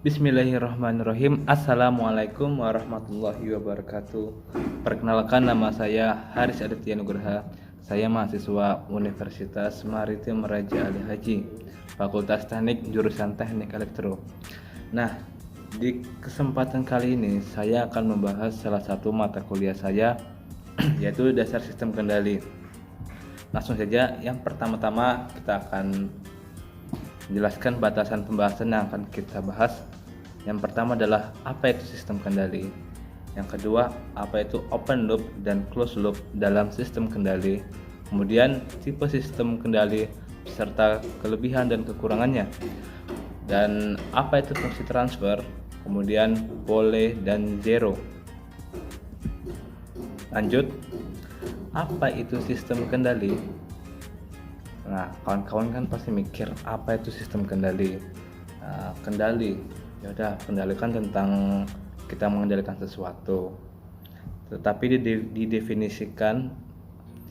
Bismillahirrahmanirrahim. Assalamualaikum warahmatullahi wabarakatuh. Perkenalkan, nama saya Haris Aditya Nugraha. Saya mahasiswa Universitas Maritim Raja Ali Haji, Fakultas Teknik jurusan Teknik Elektro. Nah, di kesempatan kali ini saya akan membahas salah satu mata kuliah saya yaitu dasar sistem kendali. Langsung saja, yang pertama-tama kita akan menjelaskan batasan pembahasan yang akan kita bahas. Yang pertama adalah apa itu sistem kendali. Yang kedua, apa itu open loop dan closed loop dalam sistem kendali. Kemudian tipe sistem kendali beserta kelebihan dan kekurangannya. Dan apa itu fungsi transfer, kemudian pole dan zero. Lanjut, apa itu sistem kendali? Nah, kawan-kawan kan pasti mikir apa itu sistem kendali. Kendali, ya udah, kendali kan tentang kita mengendalikan sesuatu. Tetapi didefinisikan,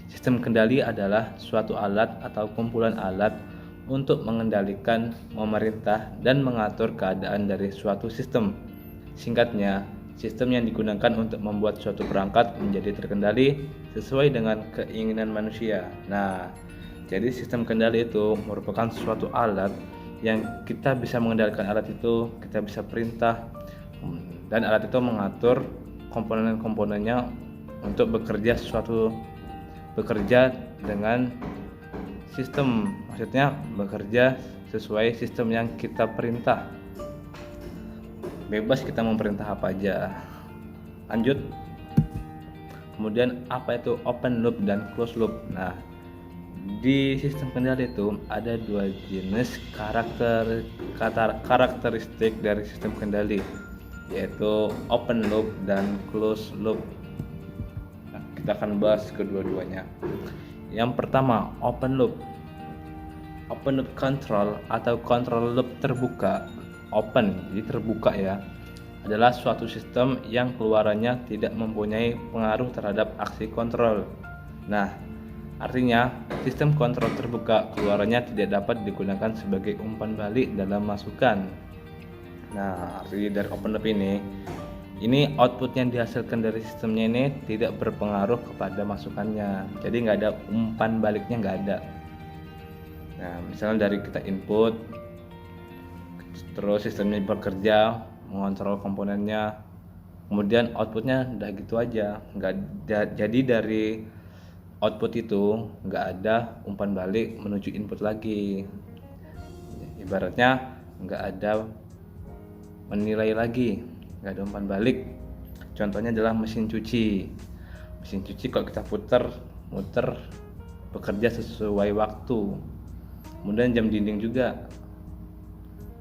sistem kendali adalah suatu alat atau kumpulan alat untuk mengendalikan, memerintah, dan mengatur keadaan dari suatu sistem. Singkatnya, sistem yang digunakan untuk membuat suatu perangkat menjadi terkendali sesuai dengan keinginan manusia. Nah, jadi sistem kendali itu merupakan suatu alat yang kita bisa mengendalikan alat itu, kita bisa perintah, dan alat itu mengatur komponen-komponennya untuk bekerja dengan sistem, maksudnya bekerja sesuai sistem yang kita perintah. Bebas kita memerintah apa aja. Lanjut. Kemudian apa itu open loop dan closed loop? Nah, di sistem kendali itu ada dua jenis karakteristik dari sistem kendali, yaitu open loop dan closed loop. Nah, kita akan bahas kedua-duanya. Yang pertama, open loop. Open loop control atau control loop terbuka, open, jadi terbuka ya, adalah suatu sistem yang keluarannya tidak mempunyai pengaruh terhadap aksi kontrol. Nah, artinya, sistem kontrol terbuka keluarannya tidak dapat digunakan sebagai umpan balik dalam masukan. Nah, arti dari open loop ini output yang dihasilkan dari sistemnya ini tidak berpengaruh kepada masukannya. Jadi nggak ada umpan baliknya, nggak ada. Nah, misalnya dari kita input, terus sistemnya bekerja, mengontrol komponennya, kemudian outputnya udah gitu aja. Jadi dari output itu nggak ada umpan balik menuju input lagi, ibaratnya nggak ada menilai lagi, nggak ada umpan balik. Contohnya adalah mesin cuci kalau kita muter bekerja sesuai waktu. Kemudian jam dinding juga,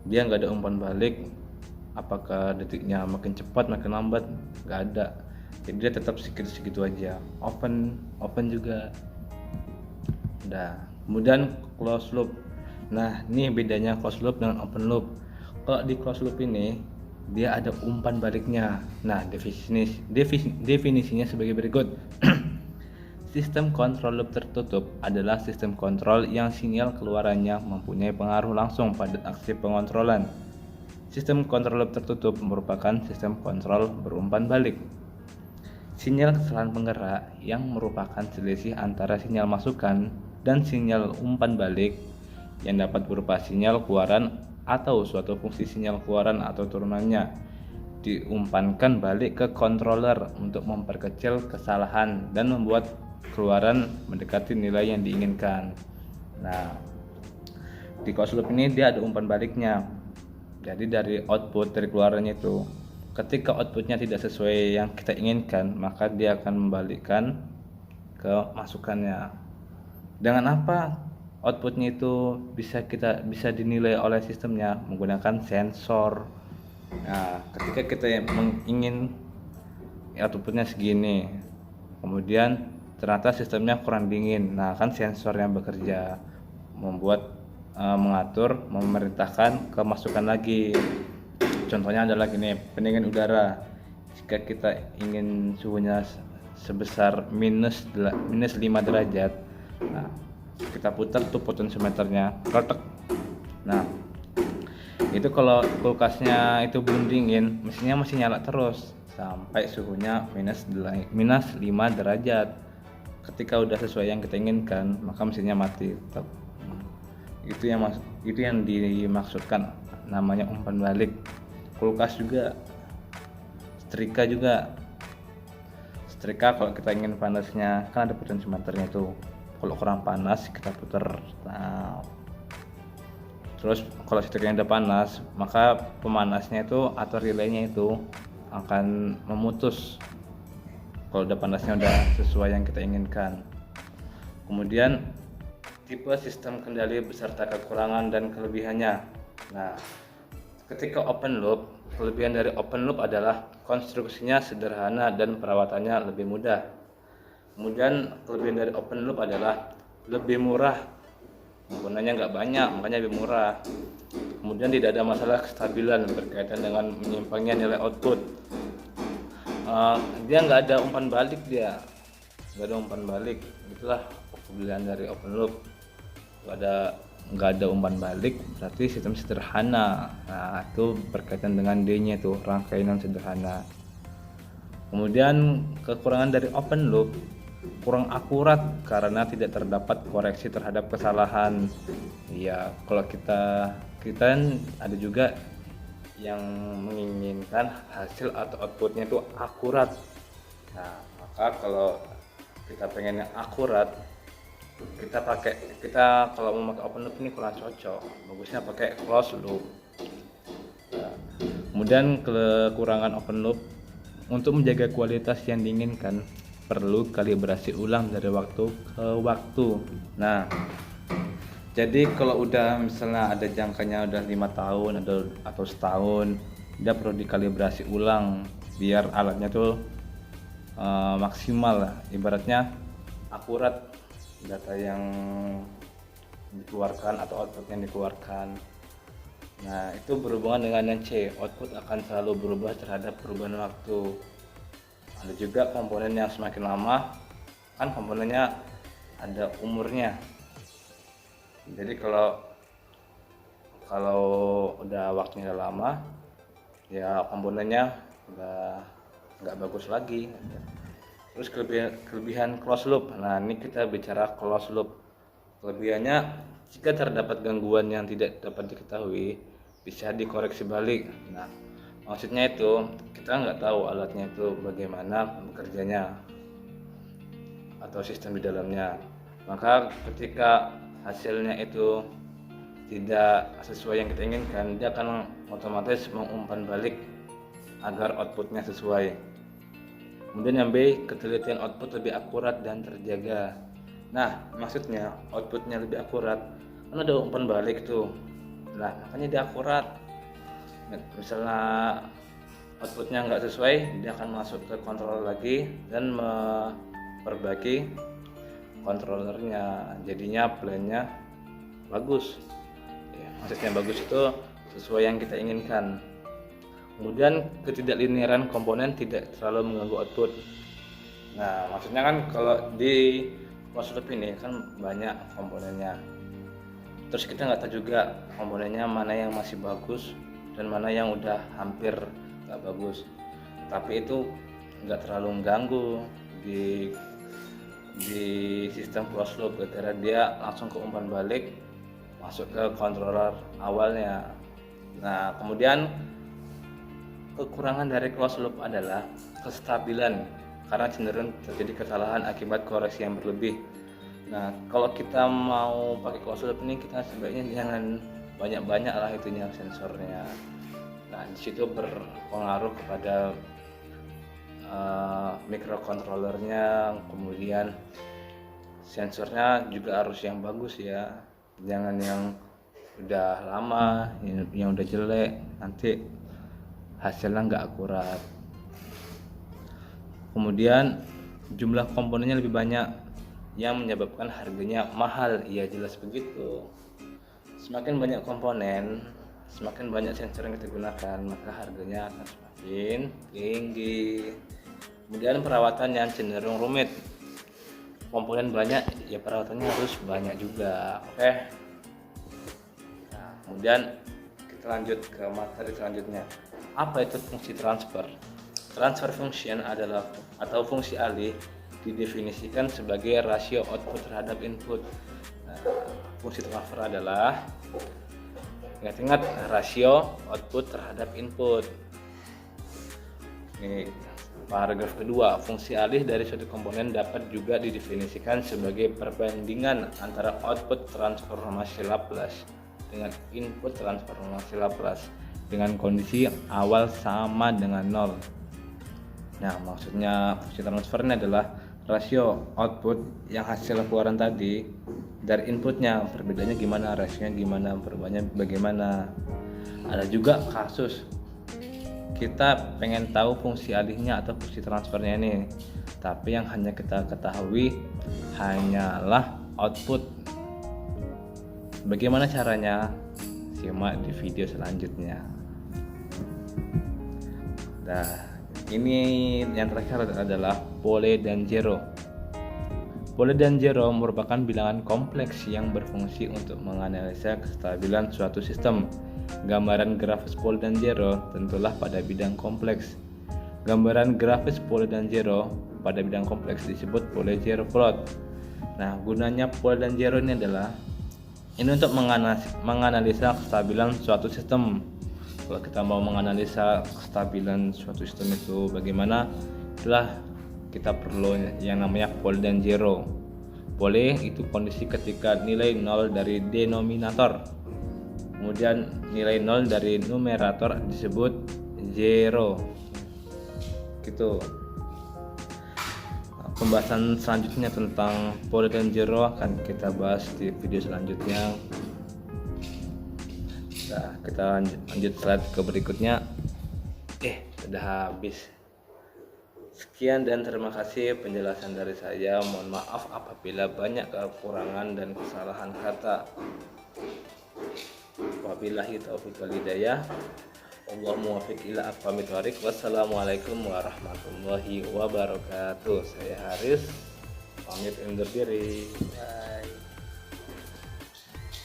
dia nggak ada umpan balik apakah detiknya makin cepat makin lambat, nggak ada. Jadi dia tetap segitu aja, open juga. Nah, kemudian closed loop. Nah, ini bedanya closed loop dengan open loop. Kalau di closed loop ini dia ada umpan baliknya. Nah, definisinya sebagai berikut. Sistem kontrol loop tertutup adalah sistem kontrol yang sinyal keluarannya mempunyai pengaruh langsung pada aksi pengontrolan. Sistem kontrol loop tertutup merupakan sistem kontrol berumpan balik. Sinyal kesalahan penggerak yang merupakan selisih antara sinyal masukan dan sinyal umpan balik yang dapat berupa sinyal keluaran atau suatu fungsi sinyal keluaran atau turunannya diumpankan balik ke controller untuk memperkecil kesalahan dan membuat keluaran mendekati nilai yang diinginkan. Nah, di closed loop ini dia ada umpan baliknya. Jadi dari output dari keluarannya itu, ketika outputnya tidak sesuai yang kita inginkan, maka dia akan membalikkan ke masukannya. Dengan apa outputnya itu bisa dinilai oleh sistemnya? Menggunakan sensor. Nah, ketika kita ingin outputnya segini, kemudian ternyata sistemnya kurang dingin, nah kan sensor yang bekerja mengatur, memerintahkan ke masukan lagi. Contohnya adalah gini, pendingin udara. Jika kita ingin suhunya sebesar minus 5 derajat, nah kita putar tuh potensiometernya, ketek. Nah, Itu kalau kulkasnya itu belum dingin, mesinnya masih nyala terus sampai suhunya minus 5 derajat. Ketika udah sesuai yang kita inginkan, maka mesinnya mati. Itu yang dimaksudkan namanya umpan balik. Kulkas juga, setrika juga. Setrika kalau kita ingin panasnya kan ada potensiometernya itu. Kalau kurang panas kita putar. Nah, terus kalau setrikanya udah panas, maka pemanasnya itu atau relaynya itu akan memutus kalau udah panasnya udah sesuai yang kita inginkan. Kemudian tipe sistem kendali beserta kekurangan dan kelebihannya. Nah, ketika open loop, kelebihan dari open loop adalah konstruksinya sederhana dan perawatannya lebih mudah. Kemudian kelebihan dari open loop adalah lebih murah, gunanya nggak banyak, makanya lebih murah. Kemudian tidak ada masalah kestabilan berkaitan dengan menyimpangnya nilai output. Dia nggak ada umpan balik, itulah kelebihan dari open loop. Nggak ada umpan balik, berarti sistem sederhana. Nah, itu berkaitan dengan D-nya itu, rangkaian sederhana. Kemudian kekurangan dari open loop, kurang akurat karena tidak terdapat koreksi terhadap kesalahan. Ya, kalau kita ada juga yang menginginkan hasil atau outputnya itu akurat. Nah, maka kalau kita pengen yang akurat, kita kalau mau pakai open loop ini kurang cocok, bagusnya pakai closed loop. Nah, kemudian kekurangan open loop, untuk menjaga kualitas yang diinginkan perlu kalibrasi ulang dari waktu ke waktu. Nah, jadi kalau udah misalnya ada jangkanya udah 5 tahun atau setahun, dia perlu dikalibrasi ulang biar alatnya tuh maksimal lah, ibaratnya akurat data yang dikeluarkan atau output yang dikeluarkan. Nah, itu berhubungan dengan yang C, output akan selalu berubah terhadap perubahan waktu. Ada juga komponen yang semakin lama, kan komponennya ada umurnya. Jadi kalau udah waktunya lama, ya komponennya udah nggak bagus lagi. Terus kelebihan closed loop. Nah, ini kita bicara closed loop. Kelebihannya, jika terdapat gangguan yang tidak dapat diketahui, bisa dikoreksi balik. Nah, maksudnya itu kita nggak tahu alatnya itu bagaimana bekerjanya atau sistem di dalamnya. Maka ketika hasilnya itu tidak sesuai yang kita inginkan, dia akan otomatis mengumpan balik agar outputnya sesuai. Kemudian yang B, ketelitian output lebih akurat dan terjaga. Nah, maksudnya outputnya lebih akurat, kan ada umpan balik tuh. Nah, makanya dia akurat. Misalnya outputnya nggak sesuai, dia akan masuk ke controller lagi dan memperbaiki controllernya, jadinya plan-nya bagus. Ya, maksudnya bagus itu sesuai yang kita inginkan. Kemudian ketidaklinearan komponen tidak terlalu mengganggu output. Nah, maksudnya kan kalau di closed loop ini kan banyak komponennya. Terus kita nggak tahu juga komponennya mana yang masih bagus dan mana yang udah hampir nggak bagus. Tapi itu nggak terlalu mengganggu di sistem closed loop, karena dia langsung ke umpan balik masuk ke controller awalnya. Nah, kemudian kekurangan dari closed loop adalah kestabilan karena cenderung terjadi kesalahan akibat koreksi yang berlebih. Nah, kalau kita mau pakai closed loop ini, kita sebaiknya jangan banyak-banyak lah itunya sensornya. Nah, di situ berpengaruh kepada microcontrollernya, kemudian sensornya juga harus yang bagus ya, jangan yang udah lama, yang udah jelek, nanti hasilnya nggak akurat. Kemudian jumlah komponennya lebih banyak yang menyebabkan harganya mahal. Iya, jelas begitu. Semakin banyak komponen, semakin banyak sensor yang kita gunakan, maka harganya akan semakin tinggi. Kemudian perawatan yang cenderung rumit. Komponen banyak, ya perawatannya harus banyak juga. Oke. Nah, kemudian kita lanjut ke materi selanjutnya. Apa itu fungsi transfer? Transfer function adalah atau fungsi alih didefinisikan sebagai rasio output terhadap input. Nah, fungsi transfer adalah, ingat-ingat, rasio output terhadap input. Ini paragraf kedua, fungsi alih dari suatu komponen dapat juga didefinisikan sebagai perbandingan antara output transformasi Laplace dengan input transformasi Laplace dengan kondisi awal sama dengan 0. Nah, maksudnya fungsi transfer ini adalah rasio output yang hasil keluaran tadi dari inputnya, perbedaannya gimana, rasionya gimana, perubahannya bagaimana. Ada juga kasus kita pengen tahu fungsi alihnya atau fungsi transfernya ini, tapi yang hanya kita ketahui hanyalah output. Bagaimana caranya? Simak di video selanjutnya. Nah, ini yang terakhir adalah Pole dan Zero. Pole dan Zero merupakan bilangan kompleks yang berfungsi untuk menganalisa kestabilan suatu sistem. Gambaran grafis pole dan zero tentulah pada bidang kompleks. Gambaran grafis pole dan zero pada bidang kompleks disebut pole zero plot. Nah, gunanya pole dan zero ini adalah untuk menganalisa kestabilan suatu sistem. Kalau kita mau menganalisa kestabilan suatu sistem itu bagaimana, itulah kita perlu yang namanya pole dan zero. Pole itu kondisi ketika nilai 0 dari denominator, kemudian nilai 0 dari numerator disebut zero. Gitu. Pembahasan selanjutnya tentang pole dan zero akan kita bahas di video selanjutnya. Nah, kita lanjut slide ke berikutnya. Sudah habis. Sekian dan terima kasih penjelasan dari saya. Mohon maaf apabila banyak kekurangan dan kesalahan kata. Wabillahi taufiq wal hidayah. Allahumma muwaffiq ila aqwamit thoriq. Wassalamualaikum warahmatullahi wabarakatuh. Saya Haris pamit undur diri. Bye.